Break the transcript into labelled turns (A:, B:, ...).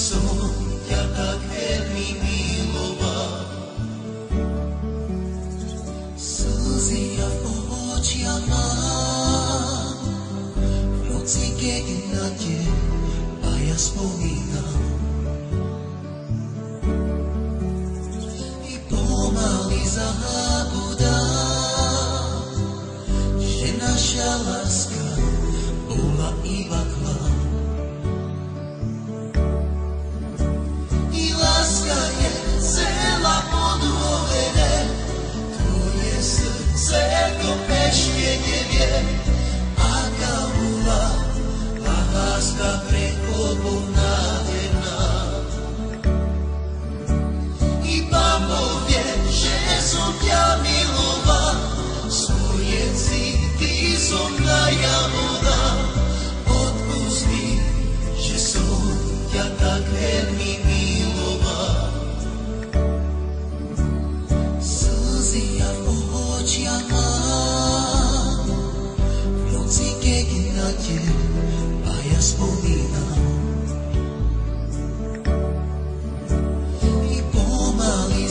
A: som ťa tak veľmi miloval. Slzy ja v očiach mám, v noci, keď na teba ja spomínam. I pomaly zabudám, že naša láska bola iba klam. I láska je celá podôvere, tvoje srdce to ešte nevie, aká bola tá láska pre tebou nádherná. Iba povie, že som ťa miloval, svoje city som najavudal. Odpusť mi, že som ťa tak veľmi miloval. Slzy ja v očiach mám, v noci, keď na teba ja spomínam. I pomaly